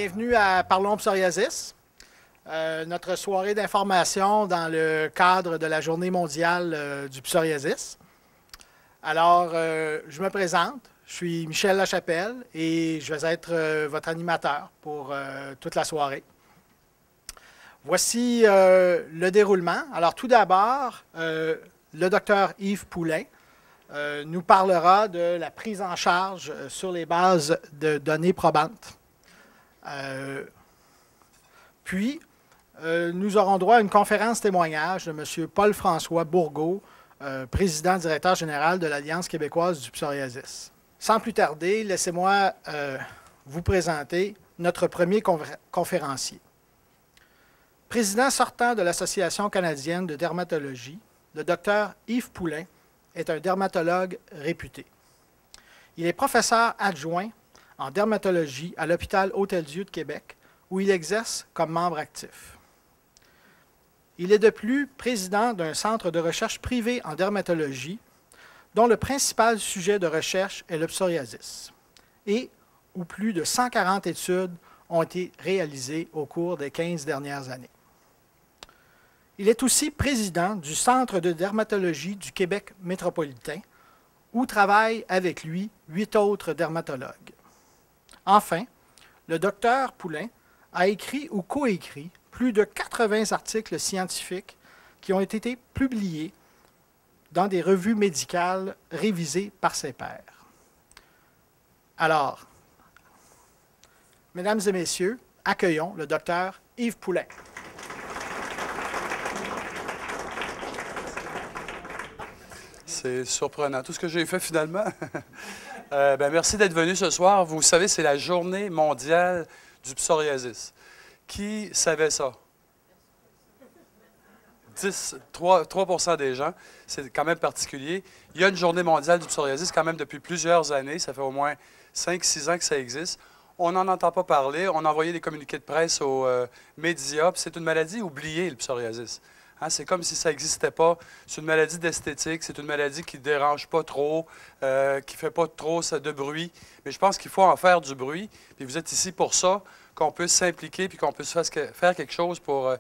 Bienvenue à Parlons Psoriasis, notre soirée d'information dans le cadre de la Journée mondiale du psoriasis. Alors, je me présente, je suis Michel Lachapelle et je vais être votre animateur pour toute la soirée. Voici le déroulement. Alors, tout d'abord, le docteur Yves Poulain nous parlera de la prise en charge sur les bases de données probantes. Puis, nous aurons droit à une conférence témoignage de M. Paul-François Bourgault, président directeur général de l'Alliance québécoise du psoriasis. Sans plus tarder, laissez-moi vous présenter notre premier conférencier. Président sortant de l'Association canadienne de dermatologie, le docteur Yves Poulain est un dermatologue réputé. Il est professeur adjoint en dermatologie à l'hôpital Hôtel-Dieu de Québec, où il exerce comme membre actif. Il est de plus président d'un centre de recherche privé en dermatologie, dont le principal sujet de recherche est le psoriasis, et où plus de 140 études ont été réalisées au cours des 15 dernières années. Il est aussi président du Centre de dermatologie du Québec métropolitain, où travaillent avec lui 8 autres dermatologues. Enfin, le docteur Poulain a écrit ou coécrit plus de 80 articles scientifiques qui ont été publiés dans des revues médicales révisées par ses pairs. Alors, mesdames et messieurs, accueillons le docteur Yves Poulain. C'est surprenant, tout ce que j'ai fait finalement. Merci d'être venu ce soir. Vous savez, c'est la journée mondiale du psoriasis. Qui savait ça? 3% des gens. C'est quand même particulier. Il y a une journée mondiale du psoriasis quand même depuis plusieurs années. Ça fait au moins 5-6 ans que ça existe. On n'en entend pas parler. On a envoyé des communiqués de presse aux médias. C'est une maladie oubliée, le psoriasis. Hein, c'est comme si ça n'existait pas. C'est une maladie d'esthétique, c'est une maladie qui ne dérange pas trop, qui ne fait pas trop de bruit. Mais je pense qu'il faut en faire du bruit. Puis vous êtes ici pour ça, qu'on puisse s'impliquer puis qu'on puisse faire quelque chose pour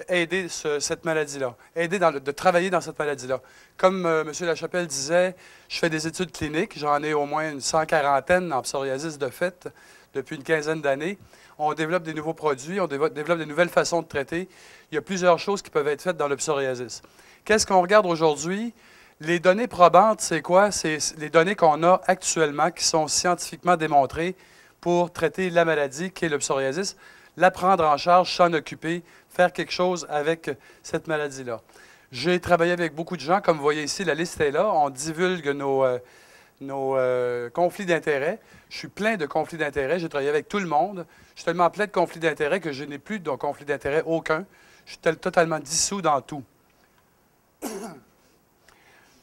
aider cette maladie-là, aider de travailler dans cette maladie-là. Comme M. Lachapelle disait, je fais des études cliniques. J'en ai au moins une 140aine en psoriasis de fait depuis une quinzaine d'années. On développe des nouveaux produits, on développe des nouvelles façons de traiter. Il y a plusieurs choses qui peuvent être faites dans le psoriasis. Qu'est-ce qu'on regarde aujourd'hui? Les données probantes, c'est quoi? C'est les données qu'on a actuellement qui sont scientifiquement démontrées pour traiter la maladie qui est le psoriasis, la prendre en charge, s'en occuper, faire quelque chose avec cette maladie-là. J'ai travaillé avec beaucoup de gens. Comme vous voyez ici, la liste est là. On divulgue nos conflits d'intérêts. Je suis plein de conflits d'intérêts. J'ai travaillé avec tout le monde. Je suis tellement plein de conflits d'intérêts que je n'ai plus de conflits d'intérêts aucun. Je suis totalement dissous dans tout.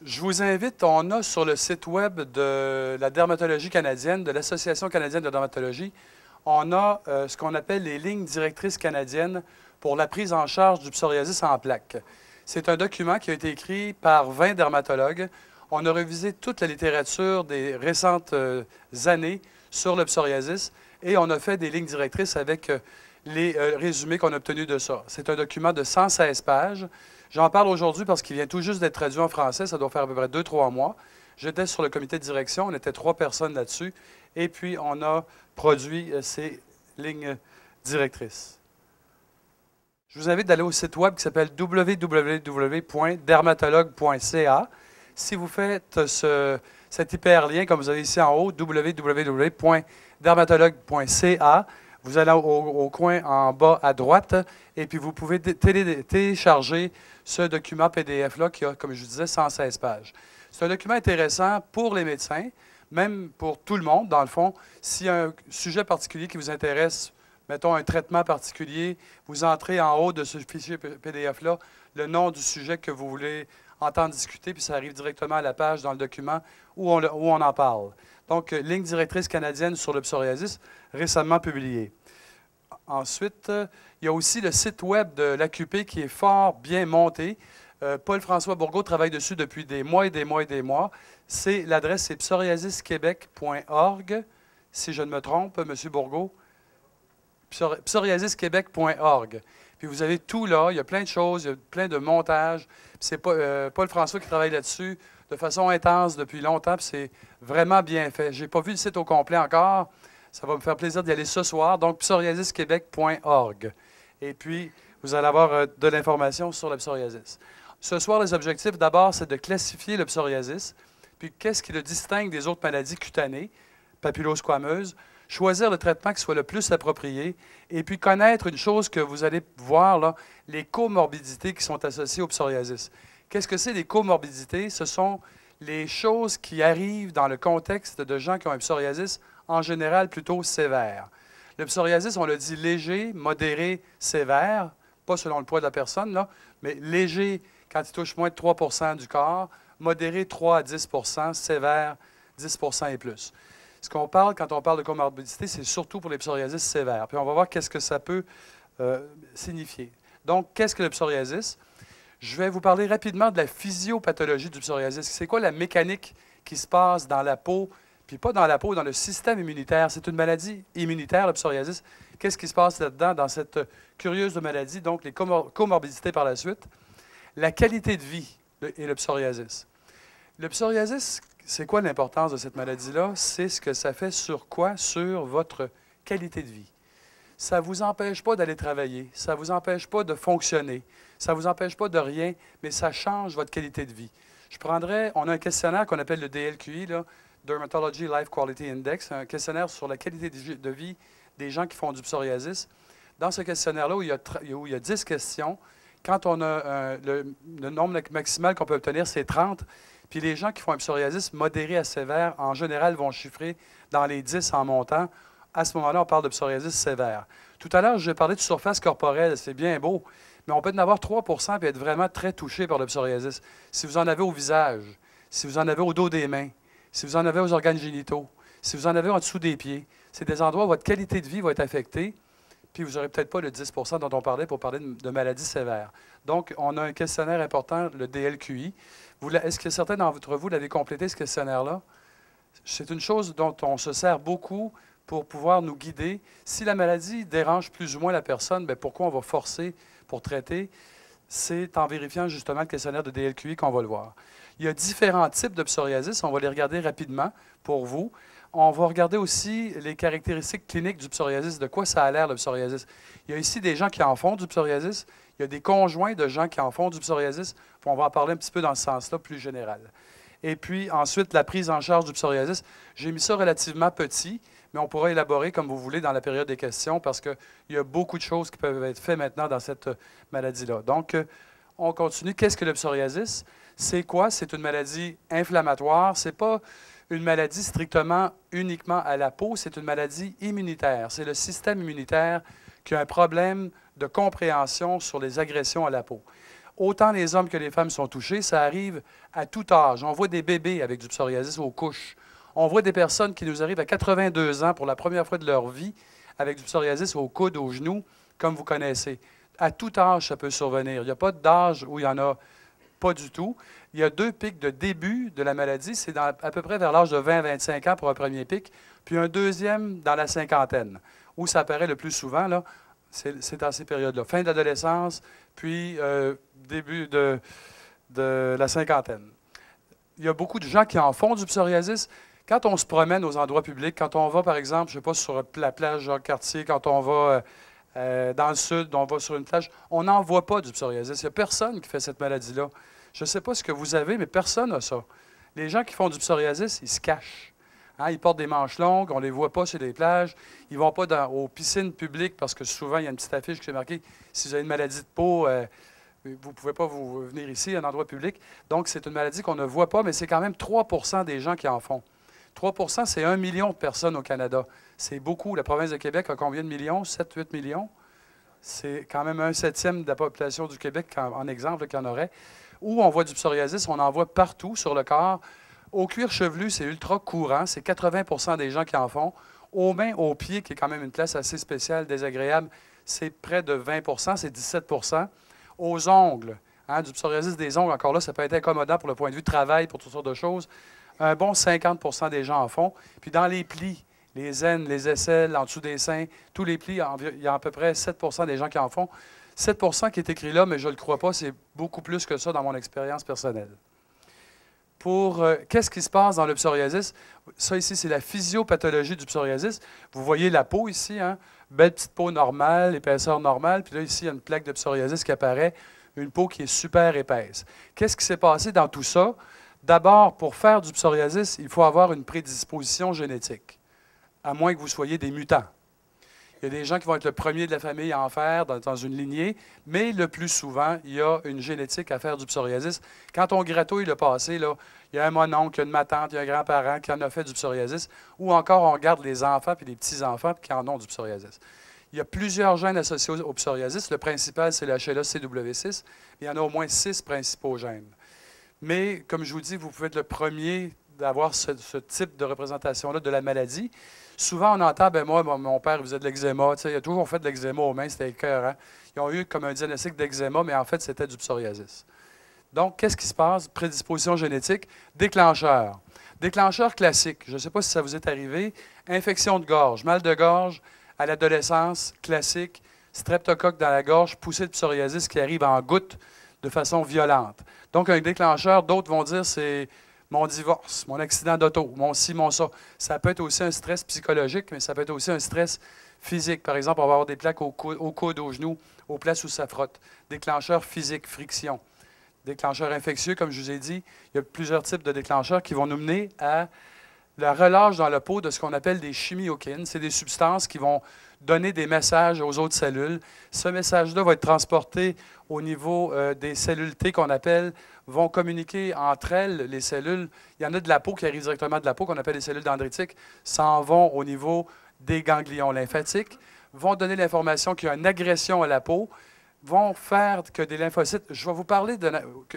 Je vous invite, on a sur le site web de la dermatologie canadienne, de l'Association canadienne de dermatologie, on a ce qu'on appelle les lignes directrices canadiennes pour la prise en charge du psoriasis en plaques. C'est un document qui a été écrit par 20 dermatologues. On a révisé toute la littérature des récentes années sur le psoriasis et on a fait des lignes directrices avec les résumés qu'on a obtenus de ça. C'est un document de 116 pages. J'en parle aujourd'hui parce qu'il vient tout juste d'être traduit en français. Ça doit faire à peu près 2-3 mois. J'étais sur le comité de direction. On était 3 personnes là-dessus. Et puis, on a produit ces lignes directrices. Je vous invite d'aller au site web qui s'appelle www.dermatologue.ca. Si vous faites cet hyperlien, comme vous avez ici en haut, www.dermatologue.ca, vous allez au coin en bas à droite et puis vous pouvez télécharger ce document PDF-là qui a, comme je vous disais, 116 pages. C'est un document intéressant pour les médecins, même pour tout le monde, dans le fond. S'il y a un sujet particulier qui vous intéresse, mettons un traitement particulier, vous entrez en haut de ce fichier PDF-là le nom du sujet que vous voulez entendre discuter, puis ça arrive directement à la page dans le document où on en parle. Donc, ligne directrice canadienne sur le psoriasis, récemment publiée. Ensuite, il y a aussi le site web de l'AQP qui est fort bien monté. Paul-François Bourgault travaille dessus depuis des mois et des mois et des mois. L'adresse, c'est psoriasisquebec.org, si je ne me trompe, M. Bourgault. psoriasisquebec.org. Puis vous avez tout là, il y a plein de choses, il y a plein de montages. C'est Paul François qui travaille là-dessus de façon intense depuis longtemps, puis c'est vraiment bien fait. Je n'ai pas vu le site au complet encore. Ça va me faire plaisir d'y aller ce soir. Donc, psoriasisquebec.org. Et puis, vous allez avoir de l'information sur la psoriasis. Ce soir, les objectifs, d'abord, c'est de classifier le psoriasis. Puis, qu'est-ce qui le distingue des autres maladies cutanées, papulosquameuses, choisir le traitement qui soit le plus approprié, et puis connaître une chose que vous allez voir, là, les comorbidités qui sont associées au psoriasis. Qu'est-ce que c'est les comorbidités? Ce sont les choses qui arrivent dans le contexte de gens qui ont un psoriasis en général plutôt sévère. Le psoriasis, on le dit léger, modéré, sévère, pas selon le poids de la personne, là, mais léger quand il touche moins de 3 du corps, modéré 3 à 10 sévère 10 et plus. Ce qu'on parle quand on parle de comorbidité, c'est surtout pour les psoriasis sévères. Puis on va voir qu'est-ce que ça peut signifier. Donc, qu'est-ce que le psoriasis? Je vais vous parler rapidement de la physiopathologie du psoriasis. C'est quoi la mécanique qui se passe dans la peau, puis pas dans la peau, dans le système immunitaire. C'est une maladie immunitaire, le psoriasis. Qu'est-ce qui se passe là-dedans, dans cette curieuse maladie? Donc, les comorbidités par la suite. La qualité de vie et le psoriasis. Le psoriasis, c'est quoi l'importance de cette maladie-là? C'est ce que ça fait sur quoi? Sur votre qualité de vie. Ça ne vous empêche pas d'aller travailler, ça ne vous empêche pas de fonctionner, ça ne vous empêche pas de rien, mais ça change votre qualité de vie. On a un questionnaire qu'on appelle le DLQI, là, Dermatology Life Quality Index, un questionnaire sur la qualité de vie des gens qui font du psoriasis. Dans ce questionnaire-là, où il y a 10 questions, quand on a le nombre maximal qu'on peut obtenir, c'est 30. Puis les gens qui font un psoriasis modéré à sévère, en général, vont chiffrer dans les 10 en montant. À ce moment-là, on parle de psoriasis sévère. Tout à l'heure, je vais parler de surface corporelle. C'est bien beau, mais on peut en avoir 3 et être vraiment très touché par le psoriasis. Si vous en avez au visage, si vous en avez au dos des mains, si vous en avez aux organes génitaux, si vous en avez en dessous des pieds, c'est des endroits où votre qualité de vie va être affectée, puis vous n'aurez peut-être pas le 10 dont on parlait pour parler de maladies sévères. Donc, on a un questionnaire important, le DLQI. Est-ce que certains d'entre vous l'avez complété, ce questionnaire-là? C'est une chose dont on se sert beaucoup pour pouvoir nous guider. Si la maladie dérange plus ou moins la personne, bien, pourquoi on va forcer pour traiter? C'est en vérifiant justement le questionnaire de DLQI qu'on va le voir. Il y a différents types de psoriasis. On va les regarder rapidement pour vous. On va regarder aussi les caractéristiques cliniques du psoriasis, de quoi ça a l'air le psoriasis. Il y a ici des gens qui en font du psoriasis. Il y a des conjoints de gens qui en font du psoriasis. On va en parler un petit peu dans ce sens-là, plus général. Et puis ensuite, la prise en charge du psoriasis. J'ai mis ça relativement petit, mais on pourra élaborer comme vous voulez dans la période des questions parce qu'il y a beaucoup de choses qui peuvent être faites maintenant dans cette maladie-là. Donc, on continue. Qu'est-ce que le psoriasis? C'est quoi? C'est une maladie inflammatoire. Ce n'est pas une maladie strictement, uniquement à la peau. C'est une maladie immunitaire. C'est le système immunitaire qui a un problème de compréhension sur les agressions à la peau. Autant les hommes que les femmes sont touchés, ça arrive à tout âge. On voit des bébés avec du psoriasis aux couches. On voit des personnes qui nous arrivent à 82 ans pour la première fois de leur vie avec du psoriasis au coude, aux genoux, comme vous connaissez. À tout âge, ça peut survenir. Il n'y a pas d'âge où il n'y en a pas du tout. Il y a 2 pics de début de la maladie. C'est à peu près vers l'âge de 20-25 ans pour un premier pic, puis un deuxième dans la cinquantaine, où ça apparaît le plus souvent, là. C'est dans ces périodes-là. Fin de l'adolescence, puis début de la cinquantaine. Il y a beaucoup de gens qui en font du psoriasis. Quand on se promène aux endroits publics, quand on va, par exemple, je ne sais pas, sur la plage Jacques-Cartier, quand on va dans le sud, on va sur une plage, on n'en voit pas du psoriasis. Il n'y a personne qui fait cette maladie-là. Je ne sais pas ce que vous avez, mais personne n'a ça. Les gens qui font du psoriasis, ils se cachent. Hein, ils portent des manches longues, on ne les voit pas sur les plages. Ils ne vont pas aux piscines publiques parce que souvent, il y a une petite affiche qui est marquée « Si vous avez une maladie de peau, vous ne pouvez pas venir ici, à un endroit public. » Donc, c'est une maladie qu'on ne voit pas, mais c'est quand même 3 des gens qui en font. 3 c'est 1 million de personnes au Canada. C'est beaucoup. La province de Québec a combien de millions? 7-8 millions? C'est quand même 1/7 de la population du Québec, en exemple, qu'il y en aurait. Où on voit du psoriasis, on en voit partout sur le corps. Au cuir chevelu, c'est ultra courant. C'est 80 des gens qui en font. Aux mains, aux pieds, qui est quand même une classe assez spéciale, désagréable, c'est près de 20 c'est 17 Aux ongles, hein, du psoriasis des ongles, encore là, ça peut être incommodant pour le point de vue de travail, pour toutes sortes de choses. Un bon 50 des gens en font. Puis dans les les aines, les aisselles, en dessous des seins, tous les plis, il y a à peu près 7 des gens qui en font. 7 qui est écrit là, mais je ne le crois pas, c'est beaucoup plus que ça dans mon expérience personnelle. Qu'est-ce qui se passe dans le psoriasis? Ça ici, c'est la physiopathologie du psoriasis. Vous voyez la peau ici, hein? Belle petite peau normale, épaisseur normale. Puis là, ici, il y a une plaque de psoriasis qui apparaît, une peau qui est super épaisse. Qu'est-ce qui s'est passé dans tout ça? D'abord, pour faire du psoriasis, il faut avoir une prédisposition génétique, à moins que vous soyez des mutants. Il y a des gens qui vont être le premier de la famille à en faire dans une lignée, mais le plus souvent, il y a une génétique à faire du psoriasis. Quand on gratouille le passé, là, il y a un mononcle, il y a une tante, il y a un grand-parent qui en a fait du psoriasis, ou encore on regarde les enfants puis les petits-enfants qui en ont du psoriasis. Il y a plusieurs gènes associés au psoriasis. Le principal, c'est le HLA-CW6. Il y en a au moins 6 principaux gènes. Mais, comme je vous dis, vous pouvez être le premier d'avoir ce type de représentation-là de la maladie. Souvent, on entend, ben moi, mon père faisait de l'eczéma. Il a toujours fait de l'eczéma aux mains, c'était écœurant. Ils ont eu comme un diagnostic d'eczéma, mais en fait, c'était du psoriasis. Donc, qu'est-ce qui se passe? Prédisposition génétique, déclencheur. Déclencheur classique, je ne sais pas si ça vous est arrivé, infection de gorge, mal de gorge à l'adolescence, classique, streptocoque dans la gorge, poussée de psoriasis qui arrive en gouttes de façon violente. Donc, un déclencheur, d'autres vont dire, c'est mon divorce, mon accident d'auto, mon ci, mon ça. Ça peut être aussi un stress psychologique, mais ça peut être aussi un stress physique. Par exemple, on va avoir des plaques au coude, aux genoux, aux places où ça frotte. Déclencheur physique, friction. Déclencheur infectieux, comme je vous ai dit, il y a plusieurs types de déclencheurs qui vont nous mener à la relâche dans la peau de ce qu'on appelle des chimiokines. C'est des substances qui vont donner des messages aux autres cellules. Ce message-là va être transporté au niveau des cellules T qu'on appelle, vont communiquer entre elles, les cellules. Il y en a de la peau qui arrivent directement de la peau, qu'on appelle les cellules dendritiques, s'en vont au niveau des ganglions lymphatiques, vont donner l'information qu'il y a une agression à la peau, vont faire que des lymphocytes... Je vais vous parler de...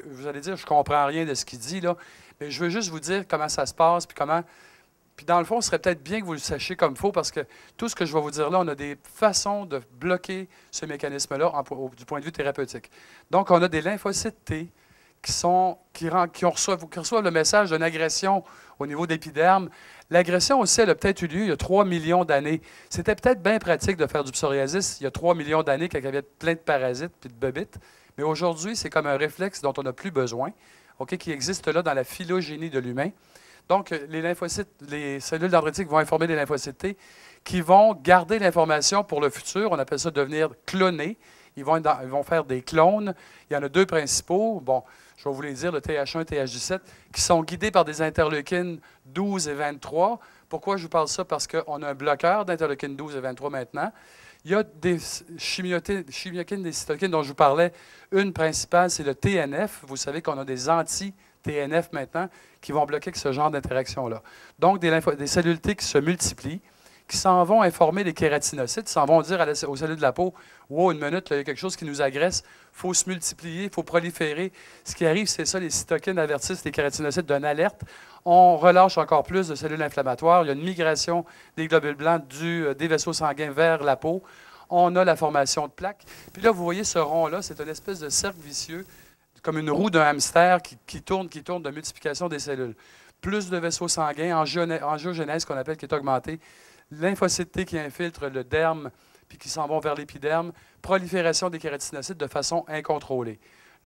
Vous allez dire, je ne comprends rien de ce qu'il dit, là, mais je veux juste vous dire comment ça se passe, puis comment... Puis dans le fond, ce serait peut-être bien que vous le sachiez comme il faut, parce que tout ce que je vais vous dire là, on a des façons de bloquer ce mécanisme-là du point de vue thérapeutique. Donc, on a des lymphocytes T qui reçoivent le message d'une agression au niveau d'épiderme. L'agression aussi, elle a peut-être eu lieu il y a 3 millions d'années. C'était peut-être bien pratique de faire du psoriasis il y a 3 millions d'années quand il y avait plein de parasites et de bobites. Mais aujourd'hui, c'est comme un réflexe dont on n'a plus besoin, qui existe là dans la phylogénie de l'humain. Donc, les lymphocytes, les cellules dendritiques vont informer les lymphocytes T qui vont garder l'information pour le futur. On appelle ça devenir clonés. Ils vont faire des clones. Il y en a 2 principaux. Bon, je vais vous les dire, le TH1 et TH17, qui sont guidés par des interleukines 12 et 23. Pourquoi je vous parle ça? Parce qu'on a un bloqueur d'interleukines 12 et 23 maintenant. Il y a des chimiokines, des cytokines dont je vous parlais. Une principale, c'est le TNF. Vous savez qu'on a des anti-TNF maintenant qui vont bloquer ce genre d'interaction-là. Donc, des cellules T qui se multiplient, qui s'en vont informer les kératinocytes, qui s'en vont dire aux cellules de la peau, « Wow, une minute, là, il y a quelque chose qui nous agresse, il faut se multiplier, il faut proliférer. » Ce qui arrive, c'est ça, les cytokines avertissent les kératinocytes d'une alerte. On relâche encore plus de cellules inflammatoires. Il y a une migration des globules blancs des vaisseaux sanguins vers la peau. On a la formation de plaques. Puis là, vous voyez ce rond-là, c'est une espèce de cercle vicieux, comme une roue d'un hamster qui tourne de multiplication des cellules. Plus de vaisseaux sanguins, angiogénèse qu'on appelle, qui est augmentée. Lymphocytes T qui infiltrent le derme puis qui s'en vont vers l'épiderme, prolifération des kératinocytes de façon incontrôlée.